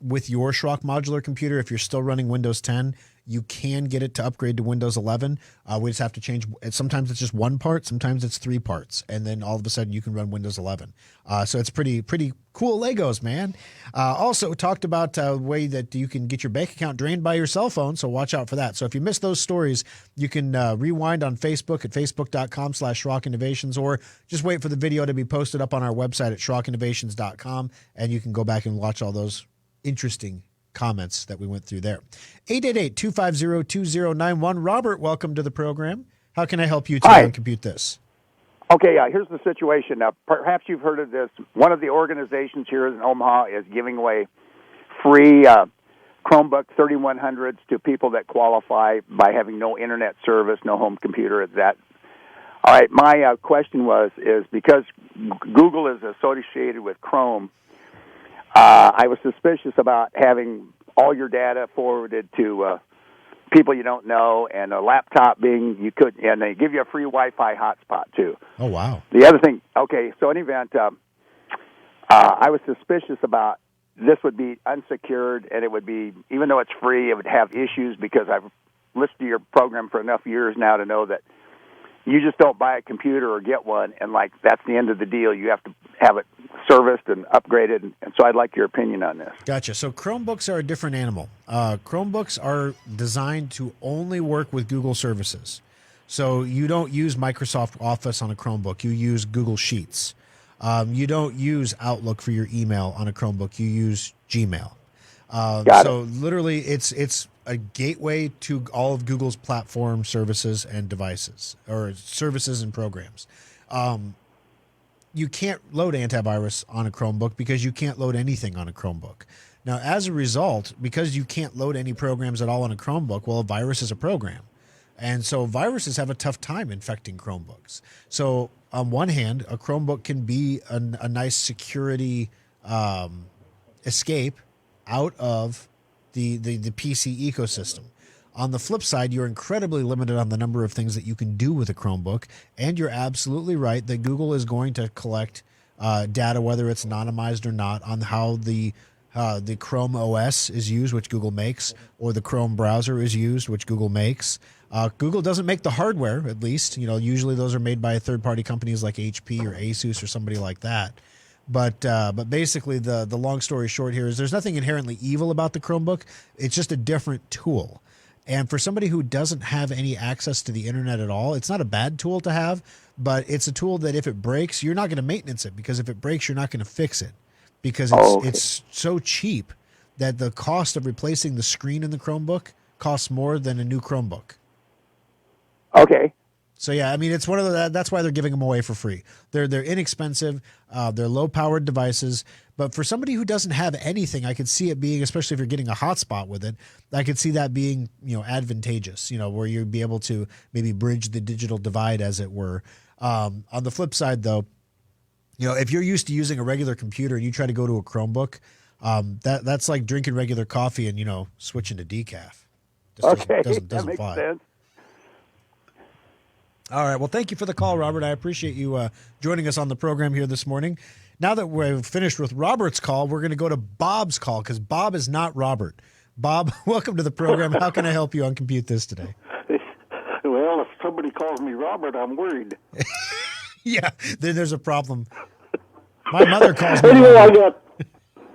with your Schrock modular computer. If you're still running Windows 10, you can get it to upgrade to Windows 11. We just have to change. Sometimes it's just one part. Sometimes it's 3 parts. And then all of a sudden you can run Windows 11. So it's pretty cool Legos, man. Also talked about a way that you can get your bank account drained by your cell phone. So watch out for that. So if you missed those stories, you can rewind on Facebook at facebook.com/Schrock Innovations, or just wait for the video to be posted up on our website at SchrockInnovations.com. And you can go back and watch all those interesting comments that we went through there. 888-250-2091. Robert, welcome to the program. How can I help you today on Compute This? Okay, here's the situation. Now, perhaps you've heard of this. One of the organizations here in Omaha is giving away free Chromebook 3100s to people that qualify by having no internet service, no home computer. That. All right, my question is because Google is associated with Chrome, I was suspicious about having all your data forwarded to people you don't know, and a laptop and they give you a free Wi-Fi hotspot too. Oh, wow. The other thing, okay, so in any event, I was suspicious about this would be unsecured, and it would be, even though it's free, it would have issues because I've listened to your program for enough years now to know that you just don't buy a computer or get one, and like that's the end of the deal. You have to have it serviced and upgraded, and so I'd like your opinion on this. Gotcha. So Chromebooks are a different animal. Chromebooks are designed to only work with Google services. So you don't use Microsoft Office on a Chromebook. You use Google Sheets. You don't use Outlook for your email on a Chromebook. You use Gmail. So literally, it's a gateway to all of Google's platform services and devices, or services and programs. You can't load antivirus on a Chromebook because you can't load anything on a Chromebook. Now, as a result, because you can't load any programs at all on a Chromebook, well, a virus is a program. And so viruses have a tough time infecting Chromebooks. So on one hand, a Chromebook can be a nice security escape out of the PC ecosystem. On the flip side, you're incredibly limited on the number of things that you can do with a Chromebook, and you're absolutely right that Google is going to collect data, whether it's anonymized or not, on how the Chrome OS is used, which Google makes, or the Chrome browser is used, which Google makes. Google doesn't make the hardware, at least. Usually those are made by third-party companies like HP or Asus or somebody like that. But basically, the long story short here is there's nothing inherently evil about the Chromebook. It's just a different tool. And for somebody who doesn't have any access to the internet at all, it's not a bad tool to have, but it's a tool that if it breaks, you're not going to maintenance it, because if it breaks, you're not going to fix it, because it's so cheap that the cost of replacing the screen in the Chromebook costs more than a new Chromebook. Okay. So yeah, I mean, it's one of that's why they're giving them away for free. They're inexpensive, they're low-powered devices. But for somebody who doesn't have anything, I could see it being, especially if you're getting a hotspot with it, I could see that being advantageous. Where you'd be able to maybe bridge the digital divide, as it were. On the flip side, though, if you're used to using a regular computer and you try to go to a Chromebook, that's like drinking regular coffee and switching to decaf. Just doesn't that makes fly. sense. All right. Well, thank you for the call, Robert. I appreciate you joining us on the program here this morning. Now that we've finished with Robert's call, we're going to go to Bob's call, because Bob is not Robert. Bob, welcome to the program. How can I help you on Compute This today? Well, if somebody calls me Robert, I'm worried. Yeah, then there's a problem. My mother calls me Anyway, Robert.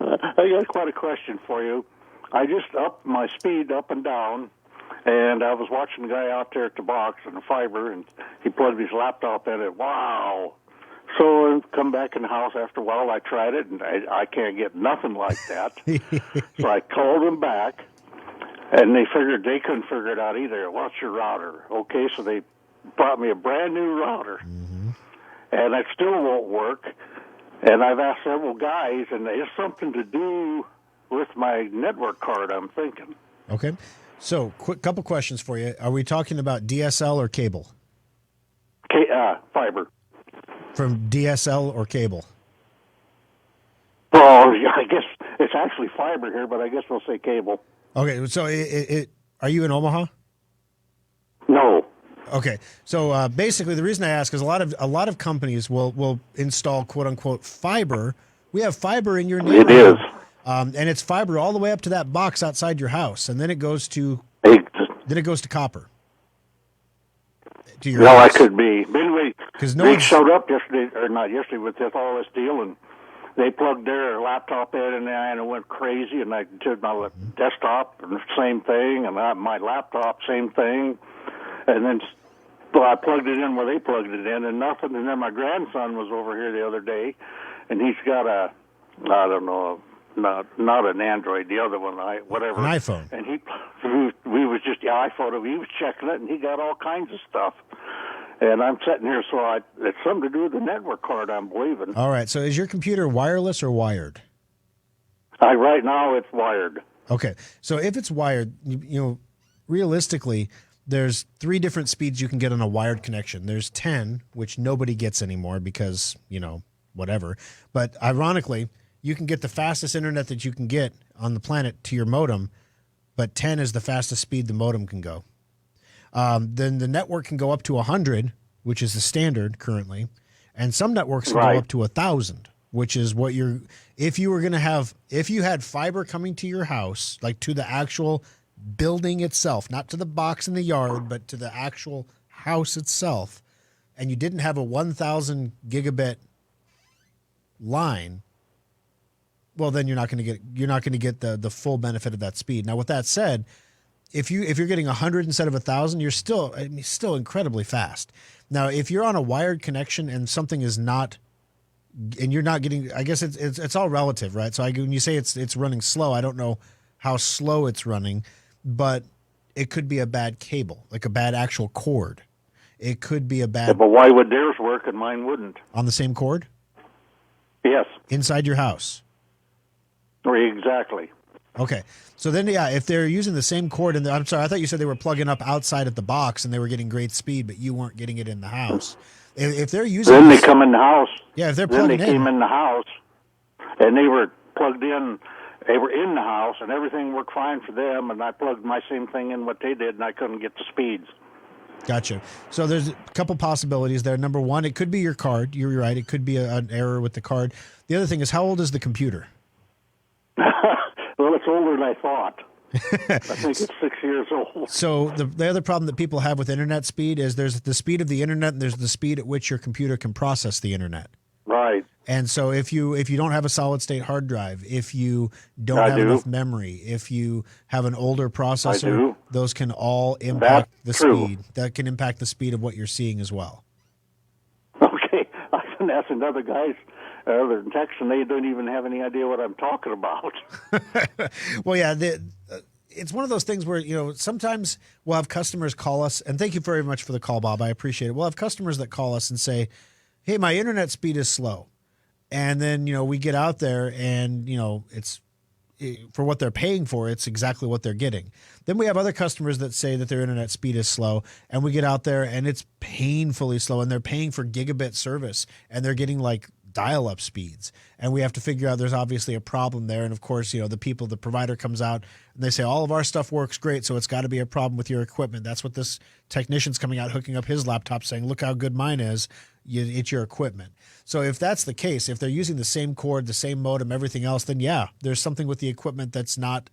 I got quite a question for you. I just upped my speed up and down, and I was watching the guy out there at the box and the fiber, and he plugged his laptop in it. Wow. So I come back in the house after a while. I tried it, and I can't get nothing like that. So I called them back, and they figured they couldn't figure it out either. What's your router? Okay, so they brought me a brand-new router, and it still won't work. And I've asked several guys, and it's something to do with my network card, I'm thinking. Okay. So, couple questions for you. Are we talking about DSL or cable? Fiber. From DSL or cable? Well, I guess it's actually fiber here, but I guess we'll say cable. Okay. So, are you in Omaha? No. Okay. So basically, the reason I ask is a lot of companies will install quote unquote fiber. We have fiber in your neighborhood. It is. And it's fiber all the way up to that box outside your house, and then it goes to copper. To your house. I could be. Anyway, they showed up yesterday, or not yesterday, with all this deal, and they plugged their laptop in, and it went crazy. And I did my desktop, and same thing, and my laptop, same thing. And then I plugged it in where they plugged it in, and nothing. And then my grandson was over here the other day, and he's got a not an Android, the other one, whatever. An iPhone. And we was just the iPhone. He was checking it, and he got all kinds of stuff. And I'm sitting here, so it's something to do with the network card, I'm believing. All right. So is your computer wireless or wired? Right now, it's wired. Okay. So if it's wired, realistically, there's 3 different speeds you can get on a wired connection. There's 10, which nobody gets anymore because, whatever. But ironically, you can get the fastest internet that you can get on the planet to your modem, but 10 is the fastest speed the modem can go. Then the network can go up to 100, which is the standard currently, and some networks can go up to 1,000, which is what if you had fiber coming to your house, like to the actual building itself, not to the box in the yard, but to the actual house itself, and you didn't have a 1,000 gigabit line, well, then you're not going to get the full benefit of that speed. Now, with that said, if you're getting 100 instead of 1,000, you're still incredibly fast. Now, if you're on a wired connection and something is not, and you're not getting, I guess it's all relative, right? So when you say it's running slow, I don't know how slow it's running, but it could be a bad cable, like a bad actual cord. It could be a bad. Yeah, but why would theirs work and mine wouldn't? On the same cord? Yes. Inside your house? Exactly. Okay. So then, if they're using the same cord, and I'm sorry, I thought you said they were plugging up outside at the box and they were getting great speed, but you weren't getting it in the house. If they're using then they come in the house. Yeah, if they're plugging in. Then they came in the house, and they were plugged in. They were in the house, and everything worked fine for them, and I plugged my same thing in what they did, and I couldn't get the speeds. Gotcha. So there's a couple possibilities there. Number one, it could be your card. You're right. It could be an error with the card. The other thing is, how old is the computer? Well, it's older than I thought. I think it's 6 years old. So the other problem that people have with internet speed is there's the speed of the internet and there's the speed at which your computer can process the internet. Right. And so if you don't have a solid state hard drive, if you don't have enough memory, if you have an older processor, those can all impact the speed. That can impact the speed of what you're seeing as well. Okay. I've been asking other guys other than text, and they don't even have any idea what I'm talking about. Well, yeah, it's one of those things where, sometimes we'll have customers call us, and thank you very much for the call, Bob. I appreciate it. We'll have customers that call us and say, hey, my internet speed is slow. And then, we get out there and, it's for what they're paying for, it's exactly what they're getting. Then we have other customers that say that their internet speed is slow, and we get out there and it's painfully slow, and they're paying for gigabit service, and they're getting like dial-up speeds, and we have to figure out there's obviously a problem there. And of course, the provider comes out and they say all of our stuff works great, so it's got to be a problem with your equipment. That's what this technician's coming out hooking up his laptop saying, look how good mine is. It's your equipment. So if that's the case, if they're using the same cord, the same modem, everything else, then yeah, there's something with the equipment that's not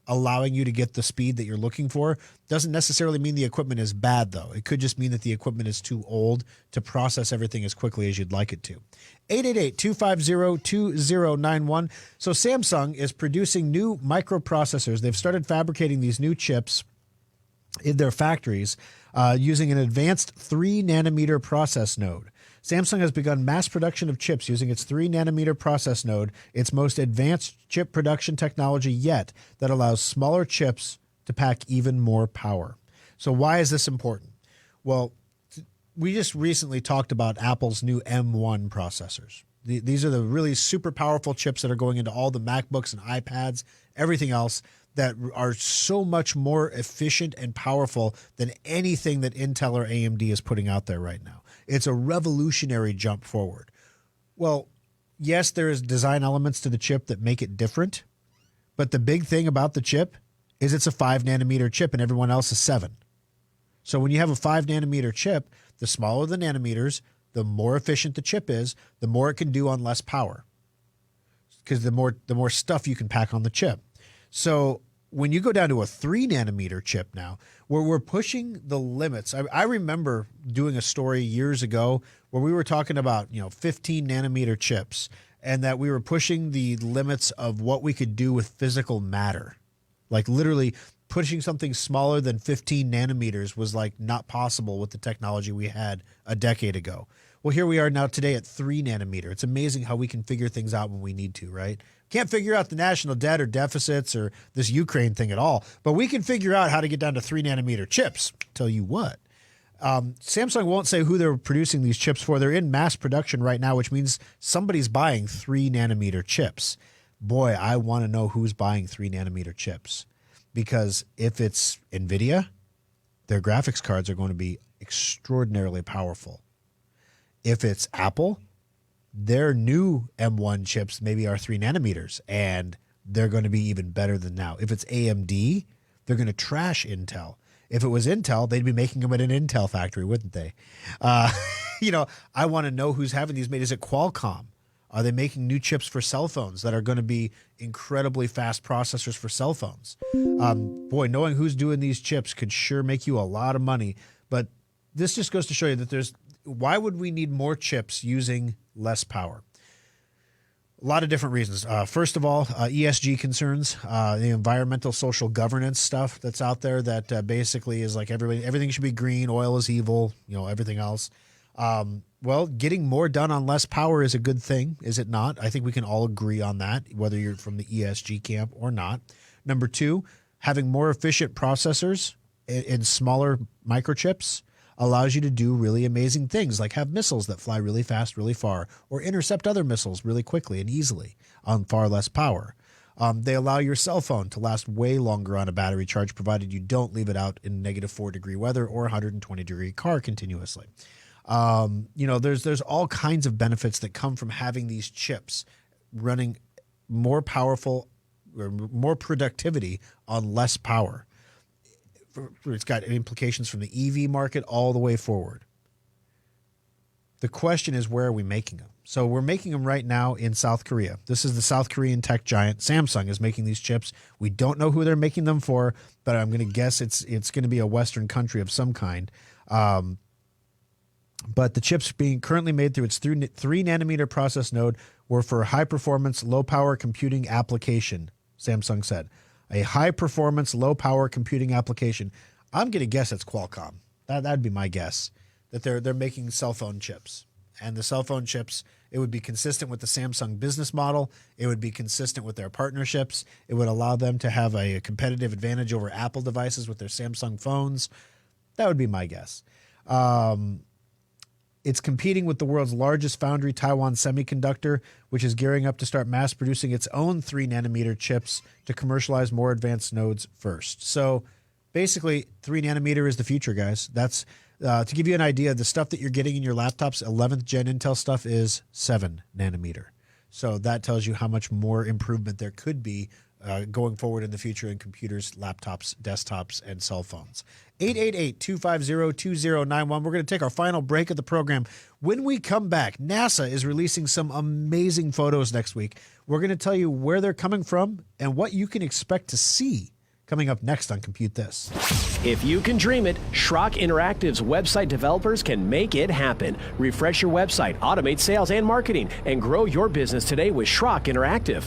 allowing you to get the speed that you're looking for. Doesn't necessarily mean the equipment is bad, though. It could just mean that the equipment is too old to process everything as quickly as you'd like it to. 888-250-2091. So Samsung is producing new microprocessors. They've started fabricating these new chips in their factories using an advanced 3-nanometer process node. Samsung has begun mass production of chips using its 3-nanometer process node, its most advanced chip production technology yet, that allows smaller chips to pack even more power. So why is this important? Well, we just recently talked about Apple's new M1 processors. These are the really super powerful chips that are going into all the MacBooks and iPads, everything else, that are so much more efficient and powerful than anything that Intel or AMD is putting out there right now. It's a revolutionary jump forward. Well, yes, there is design elements to the chip that make it different, but the big thing about the chip is it's a 5-nanometer chip and everyone else is 7. So when you have a 5-nanometer chip, the smaller the nanometers, the more efficient the chip is, the more it can do on less power, because the more stuff you can pack on the chip. So when you go down to a 3-nanometer chip now, where we're pushing the limits. I remember doing a story years ago where we were talking about 15-nanometer chips, and that we were pushing the limits of what we could do with physical matter. Like literally pushing something smaller than 15 nanometers was like not possible with the technology we had a decade ago. Well, here we are now today at 3 nanometer. It's amazing how we can figure things out when we need to, right? Can't figure out the national debt or deficits or this Ukraine thing at all, but we can figure out how to get down to 3-nanometer chips. Tell you what. Samsung won't say who they're producing these chips for. They're in mass production right now, which means somebody's buying 3-nanometer chips. Boy, I want to know who's buying 3-nanometer chips, because if it's NVIDIA, their graphics cards are going to be extraordinarily powerful. If it's Apple, their new M1 chips maybe are 3 nanometers, and they're going to be even better than now. If it's AMD, they're going to trash Intel. If it was Intel, they'd be making them at an Intel factory, wouldn't they? I want to know who's having these made. Is it Qualcomm? Are they making new chips for cell phones that are going to be incredibly fast processors for cell phones? Boy, knowing who's doing these chips could sure make you a lot of money. But this just goes to show you that why would we need more chips using less power? A lot of different reasons. First of all, ESG concerns, the environmental social governance stuff that's out there that basically is like everything should be green, oil is evil, everything else. Well, getting more done on less power is a good thing, is it not? I think we can all agree on that, whether you're from the ESG camp or not. Number two, having more efficient processors in smaller microchips allows you to do really amazing things, like have missiles that fly really fast, really far, or intercept other missiles really quickly and easily on far less power. They allow your cell phone to last way longer on a battery charge, provided you don't leave it out in -4-degree weather or 120-degree car continuously. There's all kinds of benefits that come from having these chips running more powerful or more productivity on less power. It's got implications from the EV market all the way forward. The question is, where are we making them? So we're making them right now in South Korea. This is the South Korean tech giant. Samsung is making these chips. We don't know who they're making them for, but I'm going to guess it's going to be a Western country of some kind. But the chips being currently made through its 3-nanometer process node were for high-performance, low-power computing application, Samsung said. A high-performance, low-power computing application. I'm going to guess it's Qualcomm. That'd be my guess, that they're making cell phone chips. And the cell phone chips, it would be consistent with the Samsung business model. It would be consistent with their partnerships. It would allow them to have a competitive advantage over Apple devices with their Samsung phones. That would be my guess. It's competing with the world's largest foundry, Taiwan Semiconductor, which is gearing up to start mass producing its own 3-nanometer chips to commercialize more advanced nodes first. So basically, 3-nanometer is the future, guys. That's to give you an idea, the stuff that you're getting in your laptops, 11th gen Intel stuff, is 7-nanometer. So that tells you how much more improvement there could be going forward in the future in computers, laptops, desktops, and cell phones. 888-250-2091. We're going to take our final break of the program. When we come back, NASA is releasing some amazing photos next week. We're going to tell you where they're coming from and what you can expect to see coming up next on Compute This. If you can dream it, Schrock Interactive's website developers can make it happen. Refresh your website, automate sales and marketing, and grow your business today with Schrock Interactive.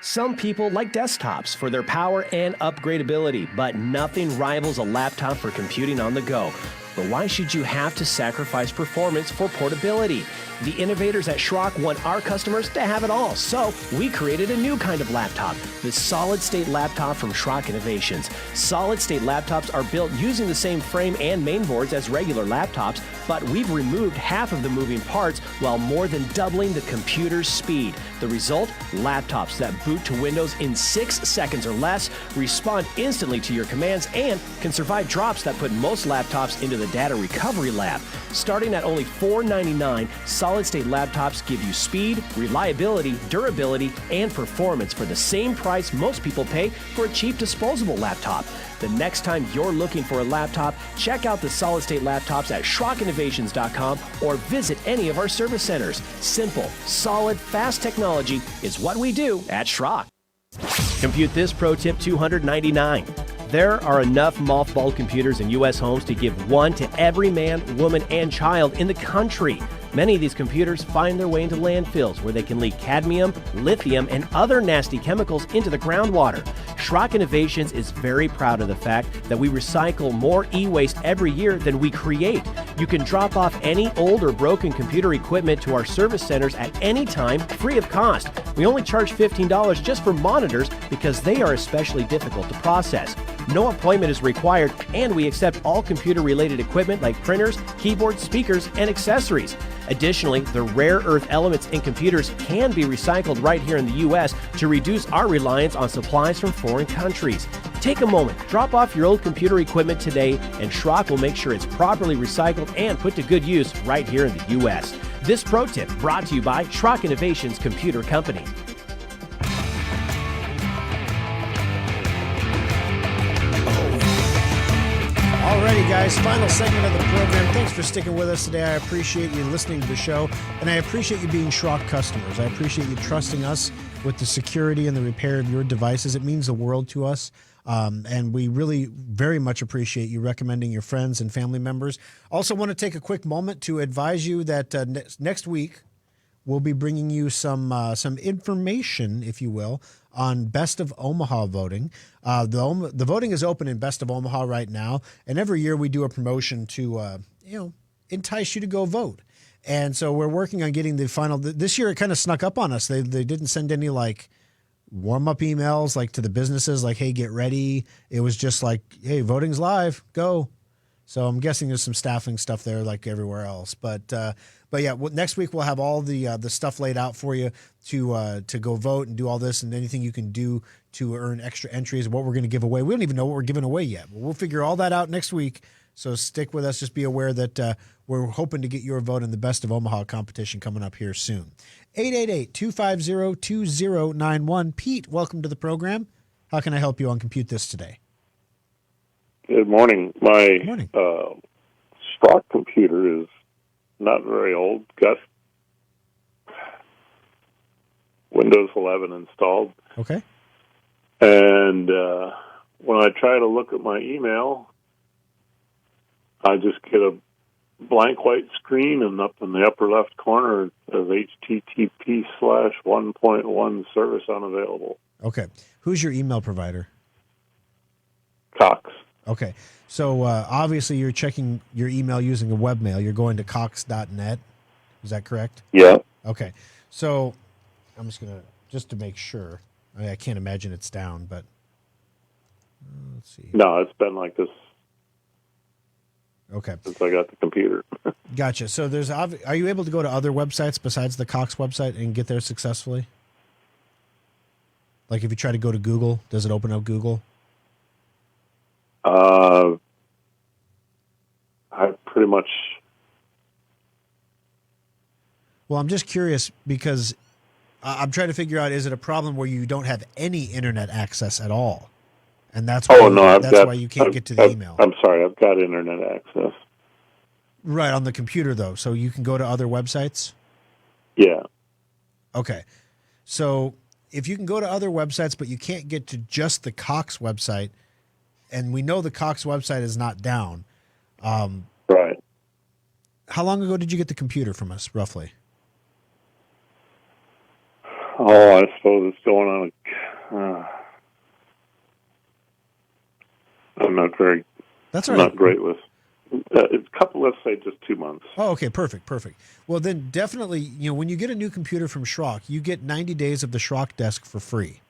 Some people like desktops for their power and upgradability, but nothing rivals a laptop for computing on the go. But why should you have to sacrifice performance for portability? The innovators at Schrock want our customers to have it all, so we created a new kind of laptop, the solid-state laptop from Schrock Innovations. Solid-state laptops are built using the same frame and mainboards as regular laptops, but we've removed half of the moving parts while more than doubling the computer's speed. The result? Laptops that boot to Windows in 6 seconds or less, respond instantly to your commands, and can survive drops that put most laptops into the data recovery lab. Starting at only $499, solid-state laptops give you speed, reliability, durability, and performance for the same price most people pay for a cheap disposable laptop. The next time you're looking for a laptop, check out the solid-state laptops at SchrockInnovations.com or visit any of our service centers. Simple, solid, fast technology is what we do at Schrock. Compute This Pro Tip 299. There are enough mothballed computers in U.S. homes to give one to every man, woman, and child in the country. Many of these computers find their way into landfills where they can leak cadmium, lithium, and other nasty chemicals into the groundwater. Schrock Innovations is very proud of the fact that we recycle more e-waste every year than we create. You can drop off any old or broken computer equipment to our service centers at any time, free of cost. We only charge $15 just for monitors because they are especially difficult to process. No appointment is required, and we accept all computer-related equipment like printers, keyboards, speakers, and accessories. Additionally, the rare earth elements in computers can be recycled right here in the U.S. to reduce our reliance on supplies from foreign countries. Take a moment, drop off your old computer equipment today, and Schrock will make sure it's properly recycled and put to good use right here in the U.S. This pro tip brought to you by Schrock Innovations Computer Company. Alrighty, guys, final segment of the program. Thanks for sticking with us today. I appreciate you listening to the show, and I appreciate you being Schrock customers. I appreciate you trusting us with the security and the repair of your devices. It means the world to us, and we really very much appreciate you recommending your friends and family members. Also want to take a quick moment to advise you that next week we'll be bringing you some information, if you will, on Best of Omaha voting. The voting is open in Best of Omaha right now, and every year we do a promotion to entice you to go vote. And so we're working on getting the final. This year it kind of snuck up on us. They didn't send any like warm-up emails like to the businesses like, hey, get ready. It was just like, hey, voting's live, go. So I'm guessing there's some staffing stuff there like everywhere else. But yeah, next week we'll have all the stuff laid out for you to go vote and do all this, and anything you can do to earn extra entries, what we're going to give away. We don't even know what we're giving away yet. But we'll figure all that out next week. So stick with us. Just be aware that we're hoping to get your vote in the Best of Omaha competition coming up here soon. 888-250-2091. Pete, welcome to the program. How can I help you on Compute This today? Good morning. My morning. stock computer is not very old. Got Windows 11 installed. Okay. And when I try to look at my email, I just get a blank white screen, and up in the upper left corner it says HTTP/1.1 service unavailable. Okay. Who's your email provider? Cox. Okay. So obviously you're checking your email using a webmail. You're going to cox.net. Is that correct? Yeah. Okay. So I'm just going to, just to make sure. I can't imagine it's down, but let's see. No, it's been like this Okay. since I got the computer. Gotcha. So are you able to go to other websites besides the Cox website and get there successfully? Like if you try to go to Google, does it open up Google? I pretty much. Well, I'm just curious because I'm trying to figure out, is it a problem where you don't have any internet access at all? And that's why, why you can't get to the email. I'm sorry, I've got internet access. Right, on the computer, though. So you can go to other websites? Yeah. Okay. So if you can go to other websites, but you can't get to just the Cox website, and we know the Cox website is not down. Right. How long ago did you get the computer from us, roughly? Oh, I suppose it's going on. I'm not very. That's all right. Not great with. It's a couple. Let's say just 2 months. Oh, okay, perfect. Well, then definitely, when you get a new computer from Schrock, you get 90 days of the Schrock Desk for free.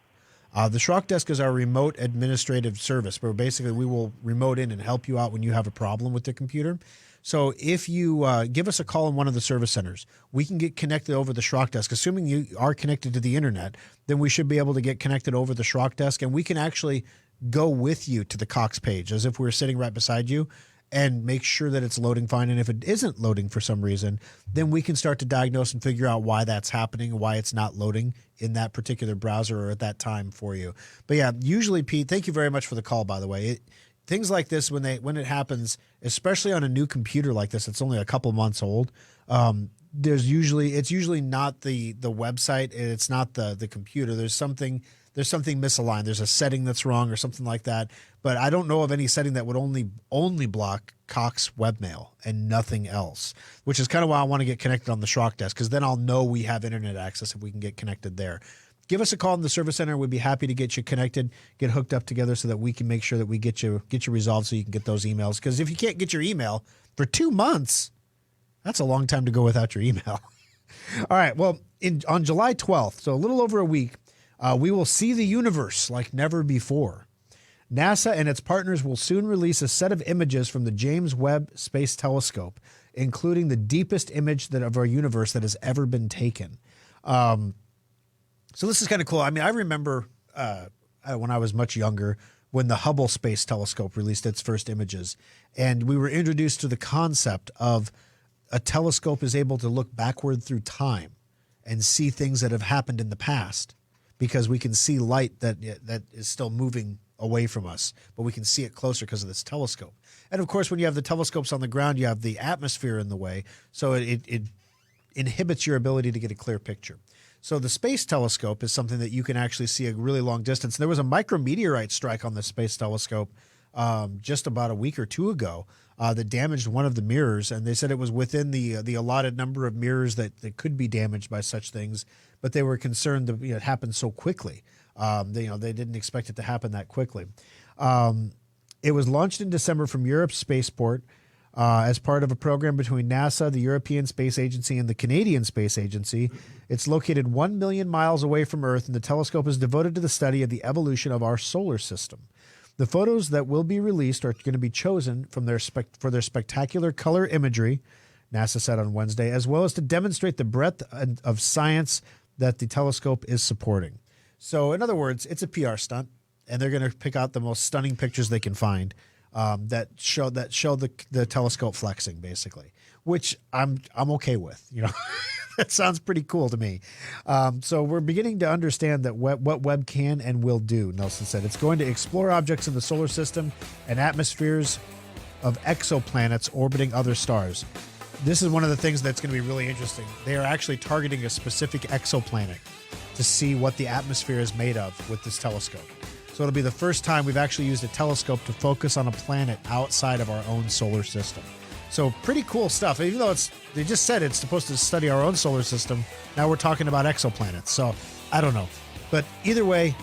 The Schrock Desk is our remote administrative service, where basically we will remote in and help you out when you have a problem with the computer. So if you give us a call in one of the service centers, we can get connected over the Schrock Desk. Assuming you are connected to the internet, then we should be able to get connected over the Schrock Desk, and we can actually go with you to the Cox page as if we were sitting right beside you and make sure that it's loading fine. And if it isn't loading for some reason, then we can start to diagnose and figure out why that's happening and why it's not loading in that particular browser or at that time for you. But yeah, usually, Pete, thank you very much for the call, by the way. Things like this, when it happens, especially on a new computer like this, it's only a couple months old. It's usually not the website, and it's not the computer. There's something misaligned. There's a setting that's wrong or something like that. But I don't know of any setting that would only block Cox webmail and nothing else, which is kind of why I want to get connected on the Schrock Desk, because then I'll know we have internet access if we can get connected there. Give us a call in the service center. We'd be happy to get you connected, get hooked up together so that we can make sure that we get you resolved so you can get those emails. Because if you can't get your email for 2 months, that's a long time to go without your email. All right. Well, on July 12th, so a little over a week, we will see the universe like never before. NASA and its partners will soon release a set of images from the James Webb Space Telescope, including the deepest image of our universe that has ever been taken. So this is kind of cool. I mean, I remember when I was much younger, when the Hubble Space Telescope released its first images, and we were introduced to the concept of a telescope is able to look backward through time and see things that have happened in the past, because we can see light that is still moving away from us, but we can see it closer because of this telescope. And of course, when you have the telescopes on the ground, you have the atmosphere in the way, so it inhibits your ability to get a clear picture. So the Space Telescope is something that you can actually see a really long distance. There was a micrometeorite strike on the Space Telescope just about a week or two ago that damaged one of the mirrors, and they said it was within the allotted number of mirrors that could be damaged by such things, but they were concerned that it happened so quickly. They didn't expect it to happen that quickly. It was launched in December from Europe's spaceport as part of a program between NASA, the European Space Agency, and the Canadian Space Agency. It's located 1 million miles away from Earth, and the telescope is devoted to the study of the evolution of our solar system. The photos that will be released are going to be chosen from for their spectacular color imagery, NASA said on Wednesday, as well as to demonstrate the breadth of science that the telescope is supporting. So, in other words, it's a PR stunt, and they're going to pick out the most stunning pictures they can find that show the telescope flexing, basically, which I'm okay with. That sounds pretty cool to me. So we're beginning to understand that what Webb can and will do, Nelson said. It's going to explore objects in the solar system and atmospheres of exoplanets orbiting other stars. This is one of the things that's going to be really interesting. They are actually targeting a specific exoplanet to see what the atmosphere is made of with this telescope. So it'll be the first time we've actually used a telescope to focus on a planet outside of our own solar system. So pretty cool stuff. Even though they just said it's supposed to study our own solar system, now we're talking about exoplanets. So I don't know. But either way,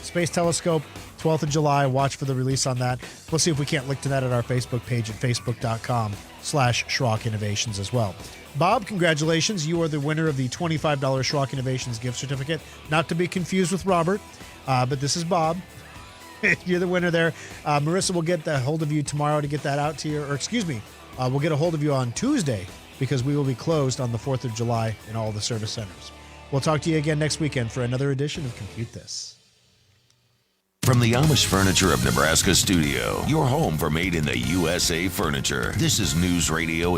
Space Telescope, 12th of July, watch for the release on that. We'll see if we can't link to that at our Facebook page at facebook.com/Schrock Innovations as well. Bob, congratulations. You are the winner of the $25 Schrock Innovations gift certificate. Not to be confused with Robert, but this is Bob. You're the winner there. Marissa will get a hold of you tomorrow to get that out to you. Or excuse me, we'll get a hold of you on Tuesday because we will be closed on the 4th of July in all the service centers. We'll talk to you again next weekend for another edition of Compute This. From the Amish Furniture of Nebraska studio, your home for made in the USA furniture. This is News Radio